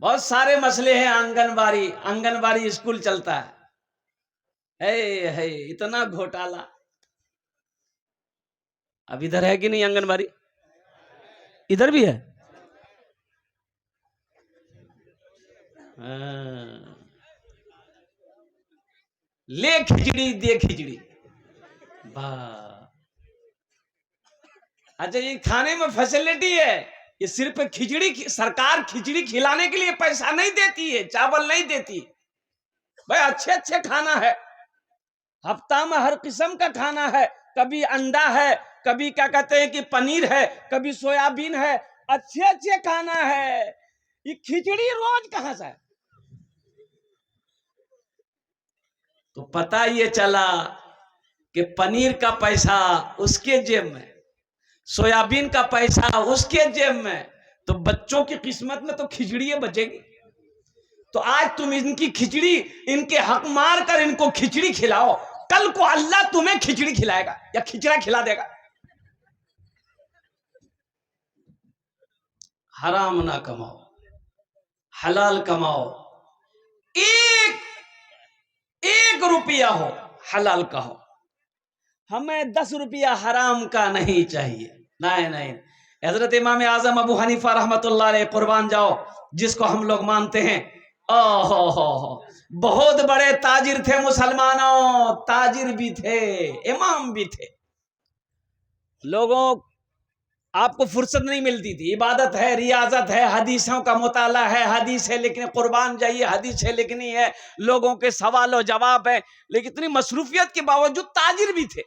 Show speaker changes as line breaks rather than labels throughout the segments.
بہت سارے مسئلے ہیں. آنگن باڑی اسکول چلتا ہے اتنا گھوٹالا. اب ادھر ہے کہ نہیں آنگن باڑی؟ ادھر بھی ہے. لے کھچڑی دے کھچڑی. اچھا یہ کھانے میں فیسلٹی ہے. یہ صرف کھچڑی، سرکار کھچڑی کھلانے کے لیے پیسہ نہیں دیتی ہے، چاول نہیں دیتی بھائی. اچھے کھانا ہے، ہفتہ میں ہر قسم کا کھانا ہے. کبھی انڈا ہے، کبھی کیا کہتے ہیں کہ پنیر ہے، کبھی سویابین ہے. اچھے کھانا ہے. یہ کھچڑی روز کہاں سے ہے؟ تو پتہ یہ چلا کہ پنیر کا پیسہ اس کے جیب میں، سویابین کا پیسہ اس کے جیب میں. تو بچوں کی قسمت میں تو کھچڑی بچے گی. تو آج تم ان کی کھچڑی، ان کے حق مار کر ان کو کھچڑی کھلاؤ. کل کو اللہ تمہیں کھچڑی کھلائے گا یا کھچڑا کھلا دے گا. حرام نہ کماؤ، حلال کماؤ. ایک روپیہ ہو حلال کا ہو. ہمیں 10 روپیہ حرام کا نہیں چاہیے. نہیں. حضرت امام اعظم ابو حنیفہ رحمت اللہ علیہ، قربان جاؤ، جس کو ہم لوگ مانتے ہیں، بہت بڑے تاجر تھے مسلمانوں. تاجر بھی تھے، امام بھی تھے. لوگوں آپ کو فرصت نہیں ملتی تھی. عبادت ہے، ریاضت ہے، حدیثوں کا مطالعہ ہے، حدیث ہے لیکن قربان جائیے حدیث ہے لکھنی ہے، لوگوں کے سوال و جواب ہے. لیکن اتنی مصروفیت کے باوجود تاجر بھی تھے.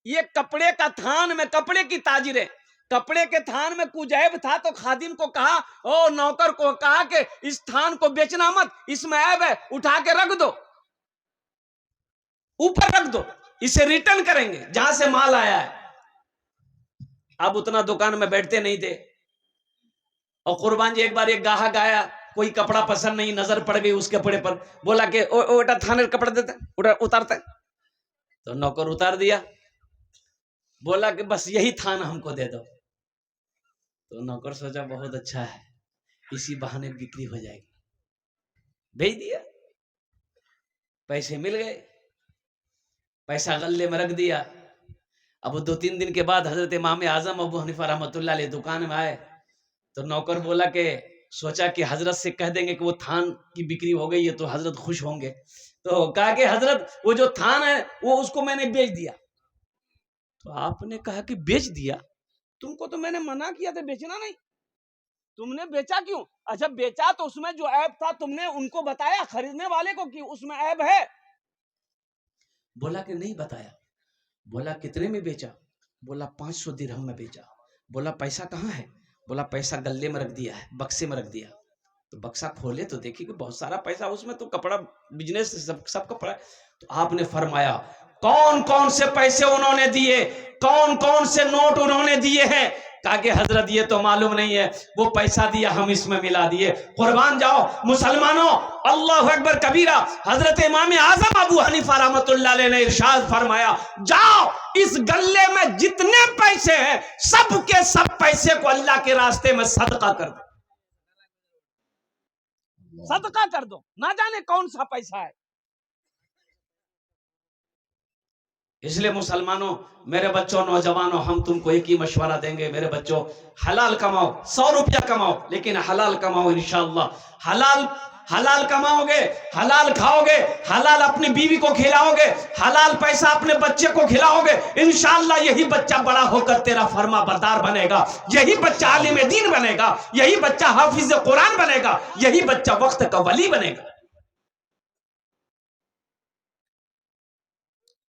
یہ کپڑے کا تھان میں کپڑے کی تاجر ہے. کپڑے کے تھان میں کچھ عیب تھا تو خادم کو کہا، او نوکر کو کہا کہ اس تھان کو بیچنا مت، اس میں عیب ہے، اٹھا کے رکھ دو، اوپر رکھ دو، اسے ریٹرن کریں گے جہاں سے مال آیا ہے. اب اتنا دکان میں بیٹھتے نہیں تھے. اور قربان جی ایک بار ایک گاہک آیا، کوئی کپڑا پسند نہیں، نظر پڑ گئی اس کپڑے پر. بولا کہ اوٹا تھانے کپڑا دیتا، اتارتا. تو نوکر اتار دیا. بولا کہ بس یہی تھان ہم کو دے دو. تو نوکر سوچا بہت اچھا ہے، اسی بہانے بکری ہو جائے گی. بھیج دیا. پیسے مل گئے، پیسہ غلے میں رکھ دیا. اب 2-3 دن کے بعد حضرت امام اعظم ابو حنیفہ رحمۃ اللہ علیہ دکان میں آئے. تو نوکر بولا کہ سوچا کہ حضرت سے کہہ دیں گے کہ وہ تھان کی بکری ہو گئی ہے تو حضرت خوش ہوں گے. تو کہا کہ حضرت وہ جو تھان ہے وہ اس کو میں نے بیچ دیا. تو آپ نے کہا کہ بیچ دیا؟ تم کو تو میں نے منع کیا تھا بیچنا نہیں، تم نے بیچا کیوں؟ اچھا بیچا تو اس میں جو عیب تھا تم نے ان کو بتایا خریدنے والے کو کہ اس میں عیب ہے؟ بولا کہ نہیں بتایا. بولا کتنے میں بیچا؟ بولا 500 درہم میں بیچا. بولا پیسہ کہاں ہے؟ بولا پیسہ گلے میں رکھ دیا ہے، بکسے میں رکھ دیا. تو بکسا کھولے تو دیکھی کہ بہت سارا پیسہ اس میں، تو کپڑا بزنس سب کپڑا. تو آپ نے فرمایا کون کون سے پیسے انہوں نے دیے، کون کون سے نوٹ انہوں نے دیے ہیں؟ کہا کہ حضرت یہ تو معلوم نہیں ہے، وہ پیسہ دیا ہم اس میں ملا دیے. قربان جاؤ مسلمانوں، اللہ اکبر کبیرہ. حضرت امام اعظم ابو حنیفہ رحمۃ اللہ علیہ نے ارشاد فرمایا، جاؤ اس گلے میں جتنے پیسے ہیں سب کے سب پیسے کو اللہ کے راستے میں صدقہ کر دو. صدقہ کر دو، نہ جانے کون سا پیسہ ہے. اس لیے مسلمانوں، میرے بچوں، نوجوانوں، ہم تم کو ایک ہی مشورہ دیں گے، میرے بچوں حلال کماؤ. 100 روپیہ کماؤ لیکن حلال کماؤ. انشاءاللہ حلال کماؤ گے، حلال کھاؤ گے، حلال اپنی بیوی کو کھلاؤ گے، حلال پیسہ اپنے بچے کو کھلاؤ گے. انشاءاللہ یہی بچہ بڑا ہو کر تیرا فرما بردار بنے گا، یہی بچہ عالم دین بنے گا، یہی بچہ حافظ قرآن بنے گا، یہی بچہ وقت کا ولی بنے گا.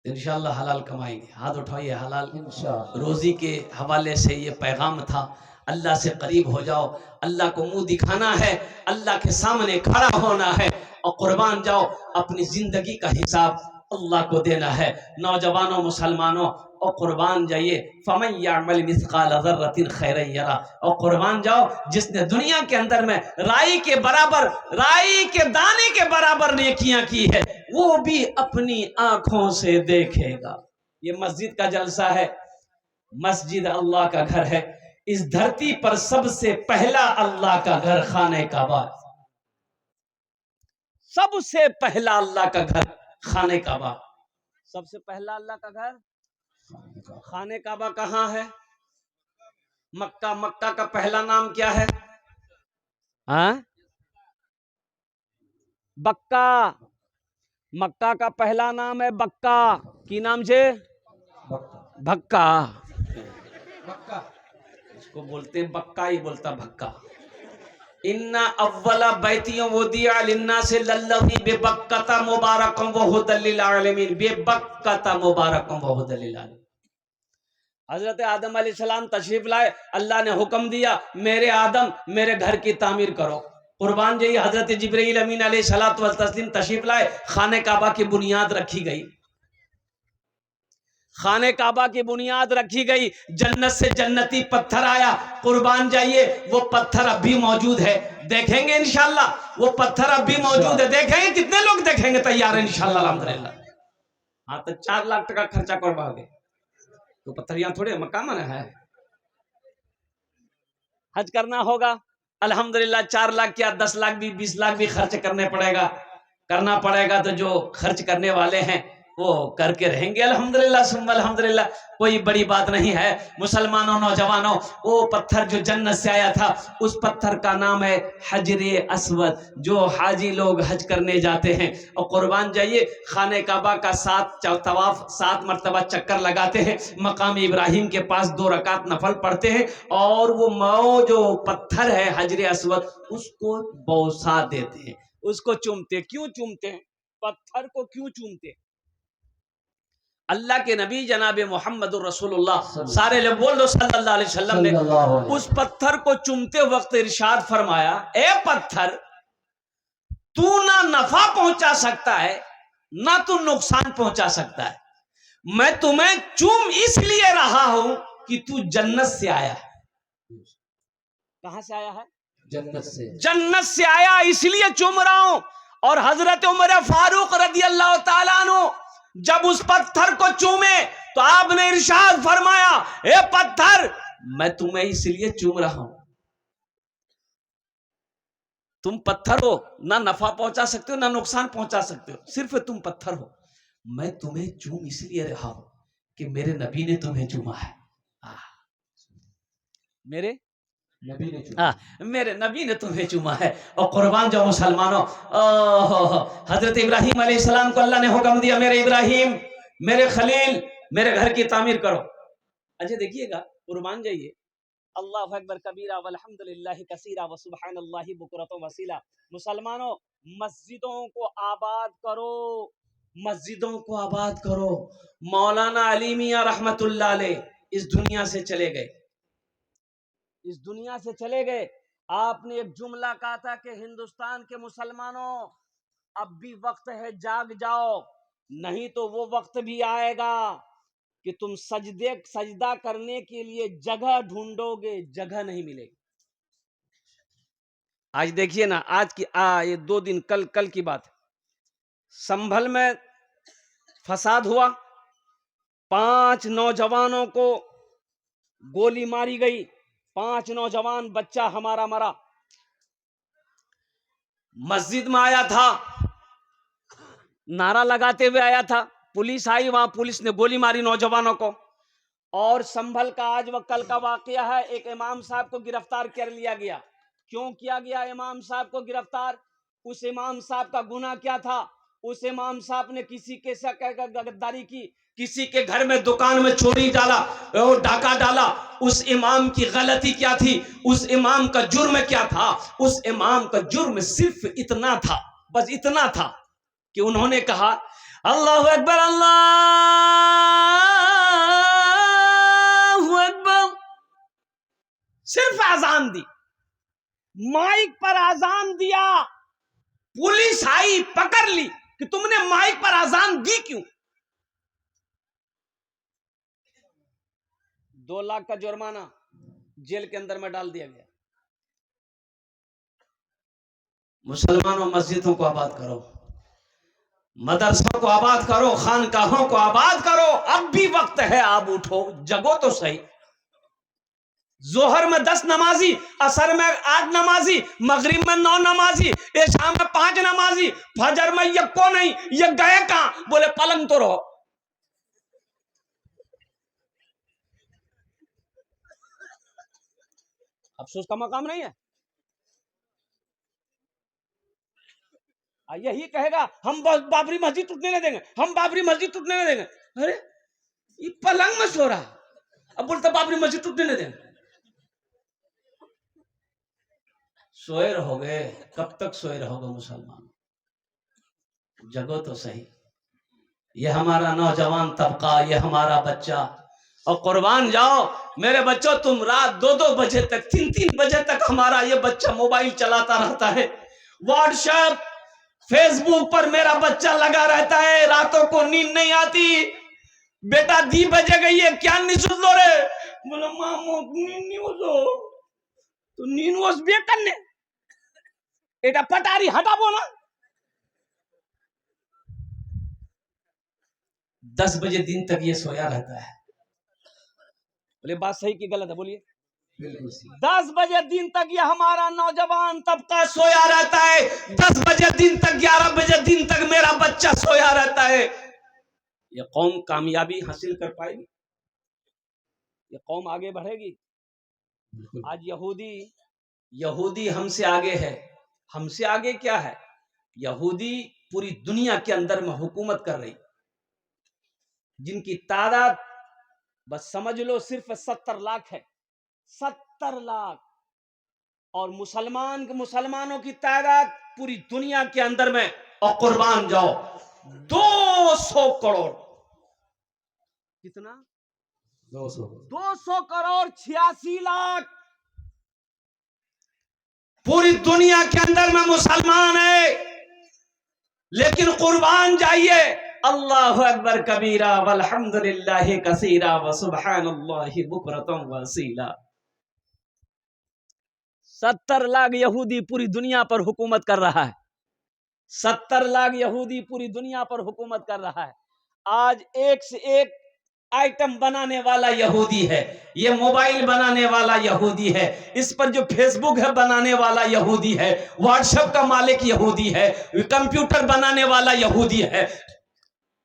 انشاءاللہ حلال کمائیں گے. ہاتھ اٹھائیے. حلال روزی کے حوالے سے یہ پیغام تھا. اللہ سے قریب ہو جاؤ، اللہ کو منہ دکھانا ہے، اللہ کے سامنے کھڑا ہونا ہے، اور قربان جاؤ اپنی زندگی کا حساب اللہ کو دینا ہے. نوجوانوں، مسلمانوں، اور قربان جائیے فَمَن يَعْمَلْ مِثْقَالَ ذَرَّةٍ خَيْرًا يَرَهُ. اور قربان جاؤ جس نے دنیا کے اندر میں رائی کے برابر، رائی کے دانے کے برابر نیکیاں کی ہے، وہ بھی اپنی آنکھوں سے دیکھے گا. یہ مسجد کا جلسہ ہے، مسجد اللہ کا گھر ہے. اس دھرتی پر سب سے پہلا اللہ کا گھر خانہ کعبہ، سب سے پہلا اللہ کا گھر خانہ کعبہ، سب سے پہلا اللہ کا گھر خانہ کعبہ کہاں ہے؟ مکہ۔ مکہ کا پہلا نام کیا ہے؟ بکہ۔ مکہ کا پہلا نام ہے بکہ، کی نام سے؟ بھکا۔ اس کو بولتے ہیں بکا، ہی بولتا بھکا۔ ان اول بیت وضع للناس للذی ببکۃ مبارک وہدی للعالمین، ببکۃ مبارک وہدی للعالمین۔ حضرت آدم علیہ السلام تشریف لائے، اللہ نے حکم دیا میرے آدم میرے گھر کی تعمیر کرو۔ قربان جائیے، حضرت جبرائیل امین علیہ الصلوۃ والتسلیم تشریف لائے، خانہ کعبہ کی بنیاد رکھی گئی، خانہ کعبہ کی بنیاد رکھی گئی، جنت سے جنتی پتھر آیا، قربان جائیے وہ پتھر اب بھی موجود ہے، دیکھیں گے انشاءاللہ وہ پتھر اب بھی موجود ہے، دیکھیں گے کتنے لوگ دیکھیں گے؟ تیار ہے انشاءاللہ الحمدللہ۔ ہاں تو 4 لاکھ ٹکا خرچہ کروا گے تو پتھر یہاں تھوڑے مقام ہے، حج کرنا ہوگا الحمدللہ، 4 لاکھ کیا 10 لاکھ بھی 20 لاکھ بھی خرچ کرنا پڑے گا، تو جو خرچ کرنے والے ہیں وہ کر کے رہیں گے الحمدللہ ثم الحمدللہ، کوئی بڑی بات نہیں ہے۔ مسلمانوں، نوجوانوں، وہ پتھر جو جنت سے آیا تھا اس پتھر کا نام ہے حجر اسود، جو حاجی لوگ حج کرنے جاتے ہیں اور قربان جائیے خانہ کعبہ کا 7 طواف 7 مرتبہ چکر لگاتے ہیں، مقام ابراہیم کے پاس 2 رکعت نفل پڑھتے ہیں، اور وہ جو پتھر ہے حجر اسود اس کو بوسا دیتے ہیں، اس کو چومتے۔ کیوں چومتے ہیں پتھر کو؟ کیوں چومتے ہیں؟ اللہ کے نبی جناب محمد الرسول اللہ، سارے لوگ بول دو صلی اللہ علیہ وسلم نے اس پتھر کو چومتے وقت ارشاد فرمایا، اے پتھر تو نہ نفع پہنچا سکتا ہے نہ تو نقصان پہنچا سکتا ہے، میں تمہیں چوم اس لیے رہا ہوں کہ تو جنت سے آیا ہے۔ کہاں سے آیا ہے؟ جنت سے آیا، اس لیے چوم رہا ہوں۔ اور حضرت عمر فاروق رضی اللہ تعالیٰ عنہ جب اس پتھر کو چومے تو آپ نے ارشاد فرمایا، اے پتھر میں تمہیں اس لیے چوم رہا ہوں، تم پتھر ہو، نہ نفع پہنچا سکتے ہو نہ نقصان پہنچا سکتے ہو، صرف تم پتھر ہو، میں تمہیں چوم اس لیے رہا ہوں کہ میرے نبی نے تمہیں چوما ہے، میرے نبی نے تمہیں چوما ہے۔ اور قربان جو مسلمانوں، حضرت ابراہیم علیہ السلام کو اللہ نے حکم دیا، میرے ابراہیم میرے خلیل میرے گھر کی تعمیر کرو۔ اچھا دیکھیے گا، قربان جائیے، اللہ اکبر کبیرہ والحمدللہ کثیرہ وسبحان اللہ بکرۃ وصیلہ۔ مسلمانوں، مسجدوں کو آباد کرو، مسجدوں کو آباد کرو۔ مولانا علی میاں رحمت اللہ علیہ اس دنیا سے چلے گئے، اس دنیا سے چلے گئے۔ آپ نے ایک جملہ کہا تھا کہ ہندوستان کے مسلمانوں اب بھی وقت ہے، جاگ جاؤ، نہیں تو وہ وقت بھی آئے گا کہ تم سجدہ کرنے کے لیے جگہ ڈھونڈو گے، جگہ نہیں ملے گی۔ آج دیکھیے نا، آج کی یہ 2 دن کل کی بات، سنبھل میں فساد ہوا، 5 نوجوانوں کو گولی ماری گئی، 5 نوجوان، بچہ ہمارا مرا۔ مسجد میں آیا تھا، نعرہ لگاتے ہوئے آیا تھا، پولیس آئی، وہاں پولیس نے گولی ماری نوجوانوں کو۔ اور سنبھل کا آج وہ کل کا واقعہ ہے، ایک امام صاحب کو گرفتار کر لیا گیا۔ کیوں کیا گیا امام صاحب کو گرفتار؟ اس امام صاحب کا گناہ کیا تھا؟ اس امام صاحب نے کسی کے ساتھ غداری کی، کسی کے گھر میں دکان میں چوری ڈالا اور ڈاکہ ڈالا۔ اس امام کی غلطی کیا تھی؟ اس امام کا جرم کیا تھا؟ اس امام کا جرم صرف اتنا تھا، بس اتنا تھا کہ انہوں نے کہا اللہ اکبر اللہ اکبر، صرف اذان دی، مائک پر اذان دیا، پولیس آئی پکڑ لی کہ تم نے مائک پر اذان دی کیوں؟ 2 لاکھ کا جرمانہ، جیل کے اندر میں ڈال دیا گیا۔ مسلمانوں، مسجدوں کو آباد کرو، مدرسوں کو آباد کرو، خانقاہوں کو آباد کرو، اب بھی وقت ہے، آپ اٹھو، جگو تو صحیح، ظہر میں 10 نمازی، عصر میں 8 نمازی، مغرب میں 9 نمازی، عشاء میں 5 نمازی، فجر میں یہ کو نہیں، یہ گئے کہاں؟ بولے پلنگ تو رہو۔ افسوس کا مقام نہیں ہے؟ یہی کہے گا ہم بابری مسجد ٹوٹنے نہیں دیں گے، ہم بابری مسجد ٹوٹنے نہیں دیں گے۔ ارے یہ پلنگ میں سو رہا، اب بولتا بابری مسجد ٹوٹنے نہیں دیں گے۔ سوئے رہو گے، کب تک سوئے رہو گے مسلمان؟ جگو تو صحیح۔ یہ ہمارا نوجوان طبقہ، یہ ہمارا بچہ، اور قربان جاؤ میرے بچوں، تم رات 2 بجے تک، 3 بجے تک ہمارا یہ بچہ موبائل چلاتا رہتا ہے، واٹس ایپ فیس بک پر میرا بچہ لگا رہتا ہے، راتوں کو نیند نہیں آتی۔ بیٹا 2 بجے گئی ہے، کیا نہیں سن لو رے؟ بولا مامو نیند نہیں ہو تو نیند وس بے کرنے ایٹا پٹاری ہٹا بولا۔ 10 بجے دن تک یہ سویا رہتا ہے۔ بولے بات صحیح کی غلط ہے؟ بولیے 10 بجے دن تک یہ ہمارا نوجوان طبقہ سویا رہتا ہے، 10 بجے دن تک، 11 بجے دن تک میرا بچہ سویا رہتا ہے۔ یہ قوم کامیابی حاصل کر پائے گی؟ یہ قوم آگے بڑھے گی؟ آج یہودی ہم سے آگے ہے۔ ہم سے آگے کیا ہے؟ یہودی پوری دنیا کے اندر میں حکومت کر رہی، جن کی تعداد بس سمجھ لو صرف 70 لاکھ ہے، 70 لاکھ، اور مسلمانوں کی تعداد پوری دنیا کے اندر میں، اور قربان جاؤ 200 کروڑ۔ کتنا؟ 200 کروڑ 86 لاکھ پوری دنیا کے اندر میں مسلمان ہے، لیکن قربان جائیے، اللہ اکبر کبیرہ والحمد للہ کثیرہ وسبحان اللہ بکرۃ واصیلا۔ 70 لاکھ یہودی پوری دنیا پر حکومت کر رہا ہے، 70 لاکھ یہودی پوری دنیا پر حکومت کر رہا ہے۔ آج ایک سے ایک آئٹم بنانے والا یہودی ہے، یہ موبائل بنانے والا یہودی ہے، اس پر جو فیس بک ہے بنانے والا یہودی ہے، واٹس ایپ کا مالک یہودی ہے، کمپیوٹر بنانے والا یہودی ہے،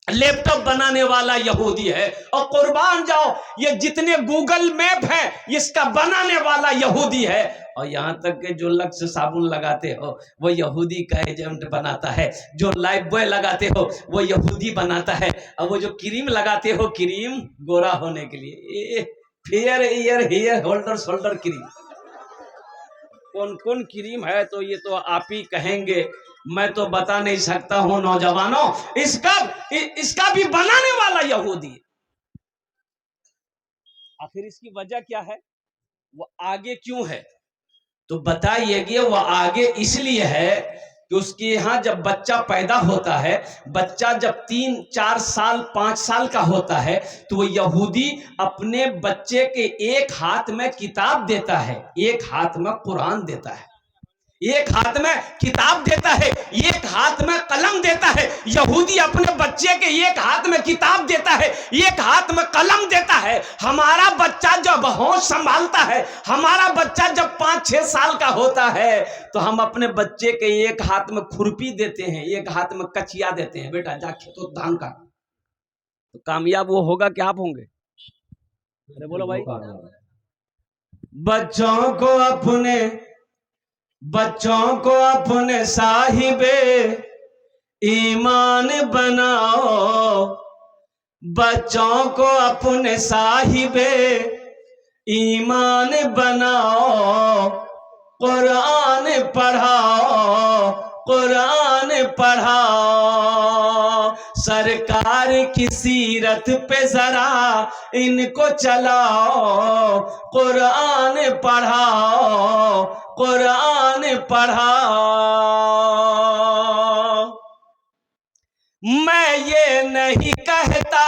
لیپ ٹاپ بنانے والا یہودی ہے، اور قربان جاؤ یہ جتنے گوگل میپ ہے اس کا بنانے والا یہودی ہے، اور یہاں تک کہ جو لکس صابن لگاتے ہو وہ یہودی کا ایجنٹ بناتا ہے، جو لائف بوائے لگاتے ہو وہ یہودی بناتا ہے، اور وہ جو کریم لگاتے ہو، کریم گورا ہونے کے لیے، فیئر ایئر ہیئر ہولڈر کریم، کون کریم ہے تو یہ تو آپ ہی کہیں گے، میں تو بتا نہیں سکتا ہوں نوجوانوں۔ اس کا بھی بنانے والا یہودی۔ آخر اس کی وجہ کیا ہے؟ وہ آگے کیوں ہے؟ تو بتائیے گی وہ آگے اس لیے ہے کہ اس کے یہاں جب بچہ پیدا ہوتا ہے، بچہ جب 3 4 سال 5 سال کا ہوتا ہے تو وہ یہودی اپنے بچے کے ایک ہاتھ میں کتاب دیتا ہے، ایک ہاتھ میں قرآن دیتا ہے، ایک ہاتھ میں کتاب دیتا ہے، ایک ہاتھ میں قلم دیتا ہے۔ یہودی اپنے بچے کے ایک ہاتھ میں کتاب دیتا ہے، ایک ہاتھ میں قلم دیتا ہے۔ ہمارا بچہ جب ہوش سنبھالتا ہے، ہمارا بچہ جب 5 6 سال کا ہوتا ہے تو ہم اپنے بچے کے ایک ہاتھ میں کھرپی دیتے ہیں، ایک ہاتھ میں کچیا دیتے ہیں، بیٹا جا کھیتوں دھان کا۔ تو کامیاب وہ ہوگا کہ آپ ہوں گے؟ ارے بولو بھائی۔ بچوں کو اپنے صاحب ایمان بناؤ، بچوں کو اپنے صاحب ایمان بناؤ، قرآن پڑھاؤ، قرآن پڑھاؤ، سرکار کی سیرت پہ ذرا ان کو چلاؤ، قرآن پڑھاؤ، قرآن پڑھاؤ۔ میں یہ نہیں کہتا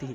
3।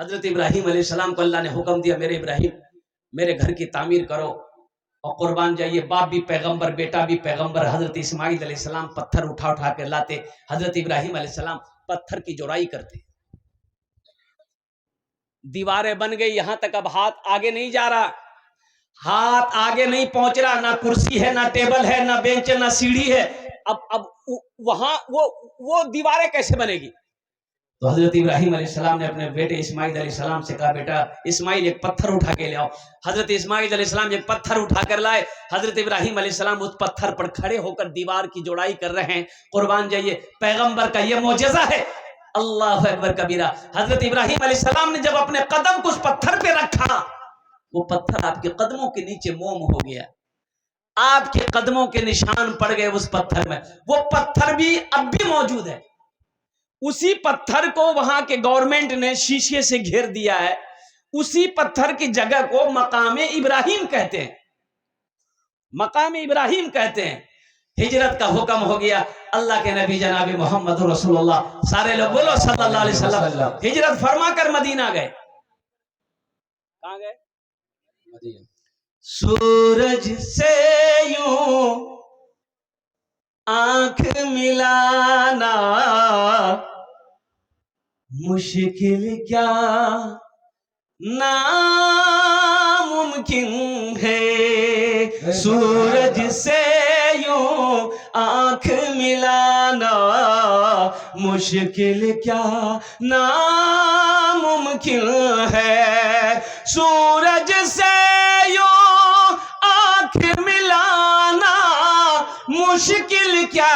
حضرت ابراہیم علیہ السلام کو اللہ نے حکم دیا میرے ابراہیم میرے گھر کی تعمیر کرو اور قربان جائیے باپ بھی پیغمبر بیٹا بھی پیغمبر. حضرت اسماعیل علیہ السلام پتھر اٹھا اٹھا کے لاتے, حضرت ابراہیم علیہ السلام پتھر کی جوڑائی کرتے. دیواریں بن گئی, یہاں تک اب ہاتھ آگے نہیں جا رہا, ہاتھ آگے نہیں پہنچ رہا, نہ کرسی ہے نہ ٹیبل ہے نہ بینچ ہے نہ سیڑھی ہے. اب وہاں وہ دیواریں کیسے بنے گی؟ تو حضرت ابراہیم علیہ السلام نے اپنے بیٹے اسماعیل علیہ السلام سے کہا بیٹا اسماعیل ایک پتھر اٹھا کے لے آؤ. حضرت اسماعیل علیہ السلام ایک پتھر اٹھا کر لائے. حضرت ابراہیم علیہ السلام اس پتھر پر کھڑے ہو کر دیوار کی جوڑائی کر رہے ہیں. قربان جائیے پیغمبر کا یہ معجزہ ہے. اللہ اکبر کبیرہ. حضرت ابراہیم علیہ السلام نے جب اپنے قدم کو اس پتھر پہ رکھا, وہ پتھر آپ کے قدموں کے نیچے موم ہو گیا, آپ کے قدموں کے نشان پڑ گئے اس پتھر میں. وہ پتھر بھی اب بھی موجود ہے. اسی پتھر کو وہاں کے گورنمنٹ نے شیشے سے گھیر دیا ہے. اسی پتھر کی جگہ کو مقام ابراہیم کہتے ہیں, مقام ابراہیم کہتے ہیں. ہجرت کا حکم ہو گیا. اللہ کے نبی جناب محمد رسول اللہ, سارے لوگ بولو صلی اللہ علیہ وسلم, ہجرت فرما کر مدینہ گئے. کہاں گئے؟ مدینہ. سورج سے یوں آنکھ ملانا مشکل کیا ناممکن ہے. سورج سے یوں آنکھ ملانا مشکل کیا ناممکن ہے. سورج سے یوں آنکھ ملانا مشکل کیا